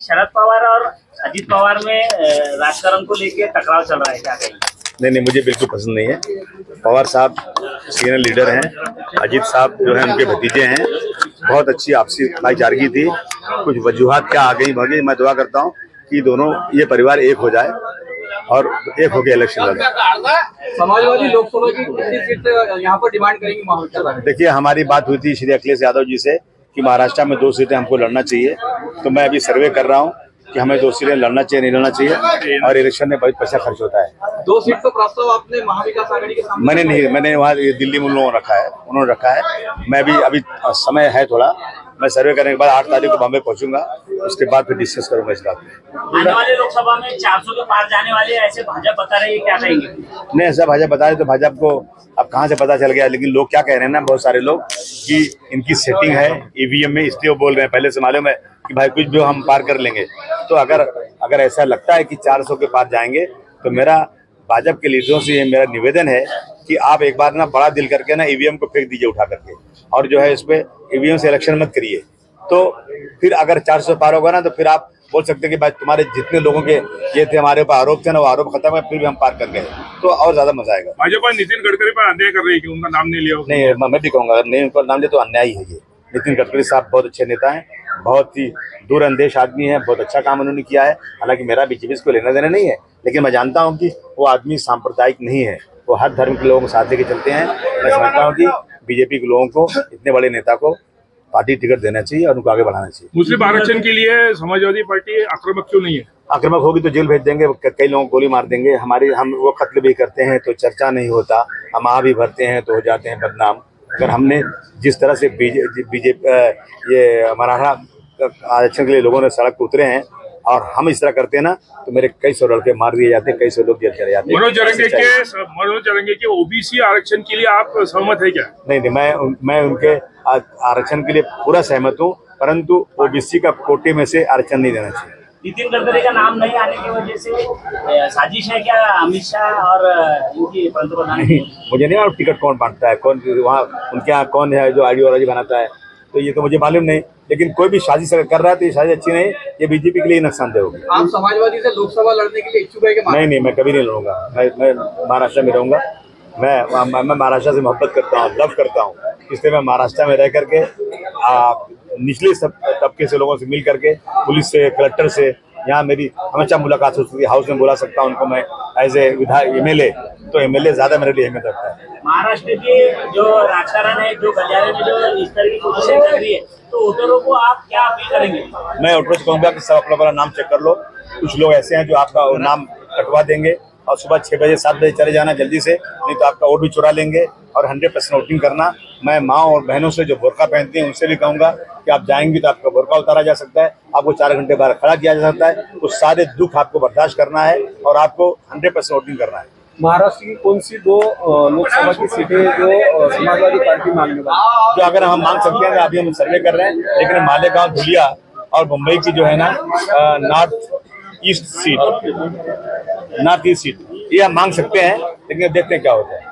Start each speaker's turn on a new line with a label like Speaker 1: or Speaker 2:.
Speaker 1: शरद पवार और अजीत पवार में राजकारण को लेकर टकराव चल रहा है, क्या कहेंगे?
Speaker 2: नहीं, मुझे बिल्कुल पसंद नहीं है। पवार साहब सीनियर लीडर हैं, अजीत साहब जो हैं उनके भतीजे हैं। बहुत अच्छी आपसी भाईचारगी थी, कुछ वजूहात क्या आ गई भागी। मैं दुआ करता हूँ कि दोनों ये परिवार एक हो जाए और एक होकर इलेक्शन लड़े।
Speaker 3: समाजवादी लोकसभा की कितनी सीट यहाँ पर डिमांड करेंगे महाराष्ट्र?
Speaker 2: देखिए, हमारी बात हुई थी श्री अखिलेश यादव जी से कि महाराष्ट्र में 2 सीटें हमको लड़ना चाहिए। तो मैं अभी सर्वे कर रहा हूँ कि हमें 2 सीटें लड़ना चाहिए नहीं लड़ना चाहिए, और इलेक्शन में बहुत पैसा खर्च होता है।
Speaker 3: 2 सीट तो प्रस्ताव आपने महाविकास आघाड़ी के सामने
Speaker 2: मैंने वहाँ दिल्ली में उन्होंने रखा है। मैं भी अभी समय है थोड़ा, मैं सर्वे करने के बाद 8 तारीख को बॉम्बे पहुंचूंगा, उसके बाद फिर डिस्कस करूंगा इस बात पे।
Speaker 1: आने वाले लोकसभा में 400 के पार जाने वाले ऐसे भाजपा बता रही है, क्या कहेंगे?
Speaker 2: नहीं, ऐसा भाजपा बता रहे तो भाजपा को अब कहाँ से पता चल गया, लेकिन लोग क्या कह रहे हैं ना, बहुत सारे लोग कि इनकी सेटिंग है ईवीएम में, इसलिए वो बोल रहे हैं। पहले से मालूम है कि भाई कुछ भी हम पार कर लेंगे। तो अगर ऐसा लगता है कि 400 के पार जाएंगे तो मेरा भाजपा के लीडरों से ये मेरा निवेदन है कि आप एक बार ना बड़ा दिल करके ना ईवीएम को फेंक दीजिए उठा करके, और जो है इस पे ईवीएम से इलेक्शन मत करिए। तो फिर अगर 400 पार होगा ना तो फिर आप बोल सकते हैं कि भाई तुम्हारे जितने लोगों के ये थे हमारे ऊपर आरोप थे ना, वो आरोप खत्म है, फिर भी हम पार कर गए, तो और ज्यादा मजा आएगा।
Speaker 4: भाजपा नितिन गडकरी पर अन्याय कर रही है कि उनका नाम नहीं लिया।
Speaker 2: नहीं, मैं भी कहूँगा अगर नहीं उनका नाम लिया तो अन्याय ही है ये। नितिन गडकरी साहब बहुत अच्छे नेता हैं, बहुत ही दूरअंदेश आदमी है, बहुत अच्छा काम उन्होंने किया है। हालांकि मेरा बीजेपी से कोई लेना देना नहीं है, लेकिन मैं जानता हूँ कि वो आदमी सांप्रदायिक नहीं है, वो हर धर्म के लोगों को साथ लेके चलते हैं। मैं समझता हूँ कि बीजेपी के लोगों को, इतने बड़े नेता को पार्टी टिकट देना चाहिए और उनको आगे बढ़ाना चाहिए।
Speaker 4: मुस्लिम आरक्षण के लिए समाजवादी पार्टी आक्रामक क्यों नहीं है?
Speaker 2: आक्रामक होगी तो जेल भेज देंगे, कई लोगों को गोली मार देंगे। हम वो कत्ल भी करते हैं तो चर्चा नहीं होता, हम वहाँ भी भरते हैं तो हो जाते हैं बदनाम। अगर हमने जिस तरह से बीजेपी ये मराठा आरक्षण के लिए लोगों ने सड़क पर उतरे हैं और हम इस तरह करते हैं ना, तो मेरे कई सौ लड़के मार दिए जाते हैं, कई सौ लोग जेल चले जाते हैं।
Speaker 4: मनोज जरंगे के ओबीसी आरक्षण के लिए आप सहमत है क्या?
Speaker 2: नहीं, मैं उनके आरक्षण के लिए पूरा सहमत हूँ, परंतु ओबीसी का कोटे में से आरक्षण नहीं देना चाहिए।
Speaker 1: नितिन गडकरी का नाम नहीं आने की वजह से साजिश है क्या अमित शाह और इनकी पंतप्रधान?
Speaker 2: मुझे नहीं मालूम टिकट कौन बांटता है, कौन वहाँ उनके यहाँ कौन है जो आइडियोलॉजी बनाता है, तो ये तो मुझे मालूम नहीं। लेकिन कोई भी साजिश कर रहा है तो ये साजिश अच्छी नहीं, ये बीजेपी के लिए नुकसानदेह होगी।
Speaker 3: आप समाजवादी से लोकसभा लड़ने के लिए इच्छुक है क्या?
Speaker 2: नहीं, मैं कभी नहीं लड़ूंगा। मैं महाराष्ट्र में रहूंगा। मैं महाराष्ट्र से मोहब्बत करता हूँ, लव करता हूँ, इसलिए मैं महाराष्ट्र में रह करके निचले सब तबके से लोगों से मिल करके, पुलिस से, कलेक्टर से, यहाँ मेरी हमेशा मुलाकात हो सकती है। हाउस में बुला सकता हूँ उनको मैं एज ए विधायक एमएलए, तो एमएलए ज्यादा मेरे लिए अहमियत रखता है।
Speaker 1: महाराष्ट्र के जो राजकारण है, जो गलियारे में जो इस तरह की कोशिशें कर रही है, तो वोटरों को आप क्या अपील करेंगे? मैं वोटरों से कहूँगा कि सब अपना नाम चेक कर लो। कुछ लोग ऐसे हैं जो आपका नाम कटवा देंगे और सुबह 6 बजे 7 बजे चले जाना जल्दी से, नहीं तो आपका वोट भी चुरा लेंगे। और 100% वोटिंग करना। मैं माँ और बहनों से जो बुर्का पहनती हैं उनसे भी कहूँगा कि आप जाएंगे तो आपका बुर्का उतारा जा सकता है, आपको 4 घंटे बाहर खड़ा किया जा सकता है। उस सारे दुख आपको बर्दाश्त करना है और आपको 100% वोटिंग करना है।
Speaker 3: महाराष्ट्र की कौन सी 2 लोकसभा की सीटें जो समाजवादी पार्टी मांगने वाली?
Speaker 2: जो अगर हम मांग सकते हैं, अभी हम सर्वे कर रहे हैं, लेकिन मालेगांव, धुलिया और मुंबई की जो है ना नॉर्थ ईस्ट सीट ये हम मांग सकते हैं, लेकिन देखते हैं क्या होता है।